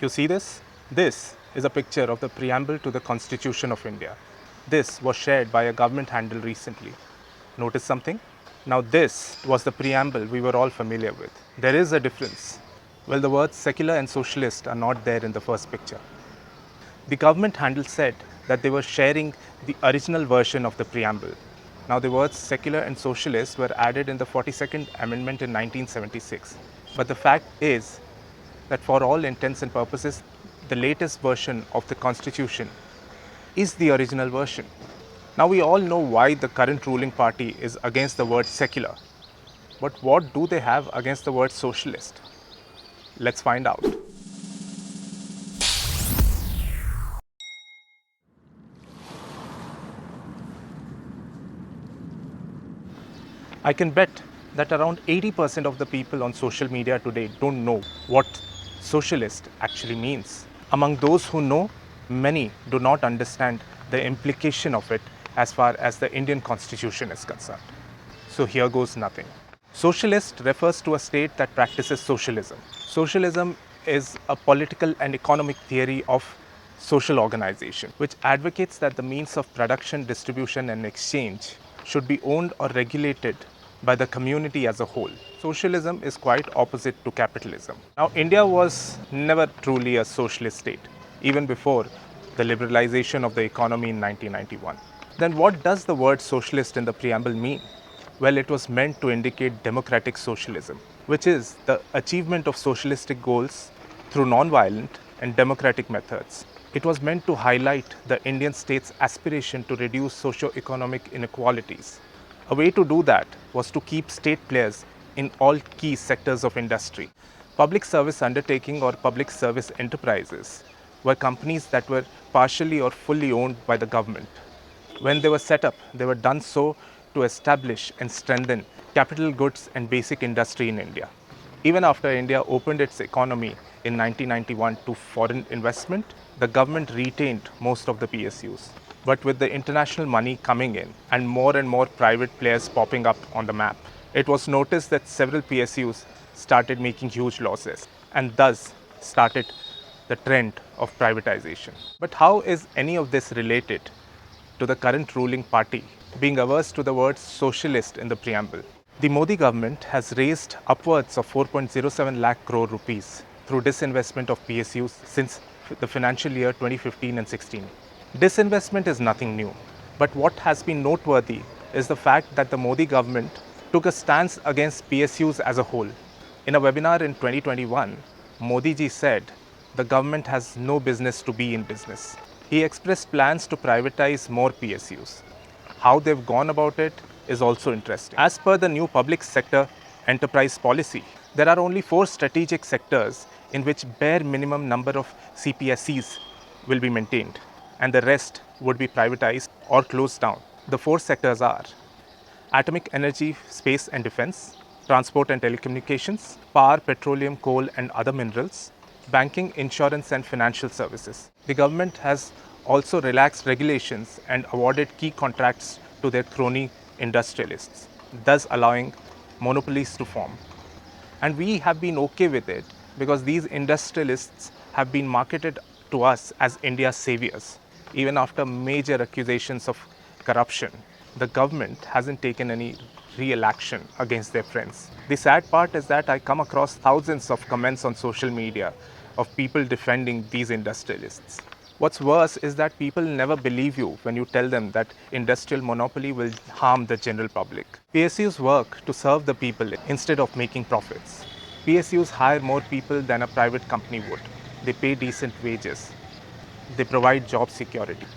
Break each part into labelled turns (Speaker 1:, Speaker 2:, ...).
Speaker 1: You see this? This is a picture of the Preamble to the Constitution of India. This was shared by a government handle recently. Notice something? Now this was the Preamble we were all familiar with. There is a difference. Well, the words secular and socialist are not there in the first picture. The government handle said that they were sharing the original version of the Preamble. Now the words secular and socialist were added in the 42nd Amendment in 1976. But the fact is that for all intents and purposes, the latest version of the Constitution is the original version. Now we all know why the current ruling party is against the word secular. But what do they have against the word socialist? Let's find out. I can bet that around 80% of the people on social media today don't know what socialist actually means. Among those who know, many do not understand the implication of it as far as the Indian Constitution is concerned. So here goes nothing. Socialist refers to a state that practices socialism. Socialism is a political and economic theory of social organization, which advocates that the means of production, distribution, and exchange should be owned or regulated by the community as a whole. Socialism is quite opposite to capitalism. Now, India was never truly a socialist state, even before the liberalization of the economy in 1991. Then what does the word socialist in the preamble mean? Well, it was meant to indicate democratic socialism, which is the achievement of socialistic goals through non-violent and democratic methods. It was meant to highlight the Indian state's aspiration to reduce socio-economic inequalities. A way to do that was to keep state players in all key sectors of industry. Public service undertaking or public service enterprises were companies that were partially or fully owned by the government. When they were set up, they were done so to establish and strengthen capital goods and basic industry in India. Even after India opened its economy in 1991 to foreign investment, the government retained most of the PSUs. But with the international money coming in and more private players popping up on the map, it was noticed that several PSUs started making huge losses and thus started the trend of privatization. But how is any of this related to the current ruling party being averse to the word socialist in the preamble? The Modi government has raised upwards of 4.07 lakh crore rupees through disinvestment of PSUs since the financial year 2015 and 16. Disinvestment is nothing new, but what has been noteworthy is the fact that the Modi government took a stance against PSUs as a whole. In a webinar in 2021, Modi ji said the government has no business to be in business. He expressed plans to privatize more PSUs. How they've gone about it is also interesting. As per the new public sector enterprise policy, there are only 4 strategic sectors in which bare minimum number of CPSEs will be maintained, and the rest would be privatized or closed down. The 4 sectors are atomic energy, space and defense, transport and telecommunications, power, petroleum, coal and other minerals, banking, insurance and financial services. The government has also relaxed regulations and awarded key contracts to their crony industrialists, thus allowing monopolies to form. And we have been okay with it because these industrialists have been marketed to us as India's saviors. Even after major accusations of corruption, the government hasn't taken any real action against their friends. The sad part is that I come across thousands of comments on social media of people defending these industrialists. What's worse is that people never believe you when you tell them that industrial monopoly will harm the general public. PSUs work to serve the people instead of making profits. PSUs hire more people than a private company would. They pay decent wages. They provide job security.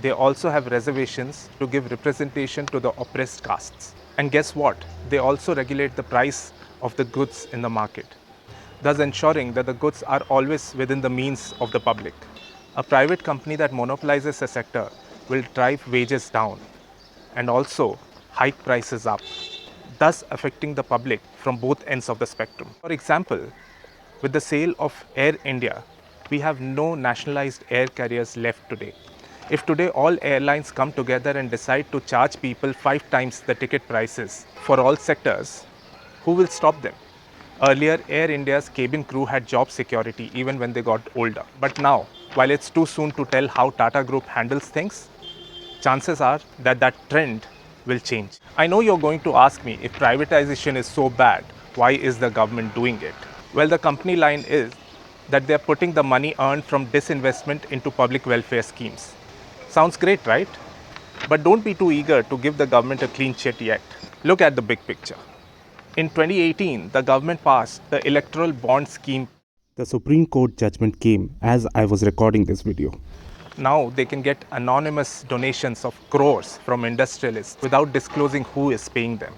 Speaker 1: They also have reservations to give representation to the oppressed castes. And guess what? They also regulate the price of the goods in the market, thus ensuring that the goods are always within the means of the public. A private company that monopolizes a sector will drive wages down and also hike prices up, thus affecting the public from both ends of the spectrum. For example, with the sale of Air India, we have no nationalized air carriers left today. If today all airlines come together and decide to charge people 5 times the ticket prices for all sectors, who will stop them? Earlier, Air India's cabin crew had job security even when they got older. But now, while it's too soon to tell how Tata Group handles things, chances are that that trend will change. I know you're going to ask me, if privatization is so bad, why is the government doing it? Well, the company line is that they're putting the money earned from disinvestment into public welfare schemes. Sounds great, right? But don't be too eager to give the government a clean sheet yet. Look at the big picture. In 2018, the government passed the Electoral Bond Scheme. The Supreme Court judgment came as I was recording this video. Now they can get anonymous donations of crores from industrialists without disclosing who is paying them.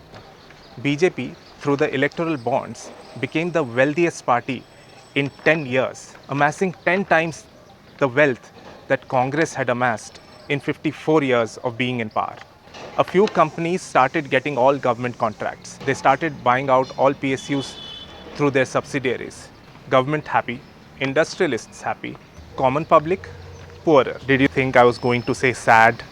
Speaker 1: BJP, through the electoral bonds, became the wealthiest party in 10 years, amassing 10 times the wealth that Congress had amassed in 54 years of being in power. A few companies started getting all government contracts. They started buying out all PSUs through their subsidiaries. Government happy, industrialists happy, common public poorer. Did you think I was going to say sad?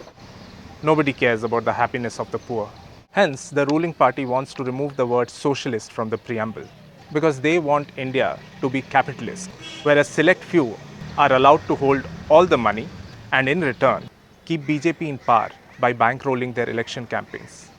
Speaker 1: Nobody cares about the happiness of the poor. Hence, the ruling party wants to remove the word socialist from the preamble because they want India to be capitalist, whereas select few are allowed to hold all the money and in return keep BJP in power by bankrolling their election campaigns.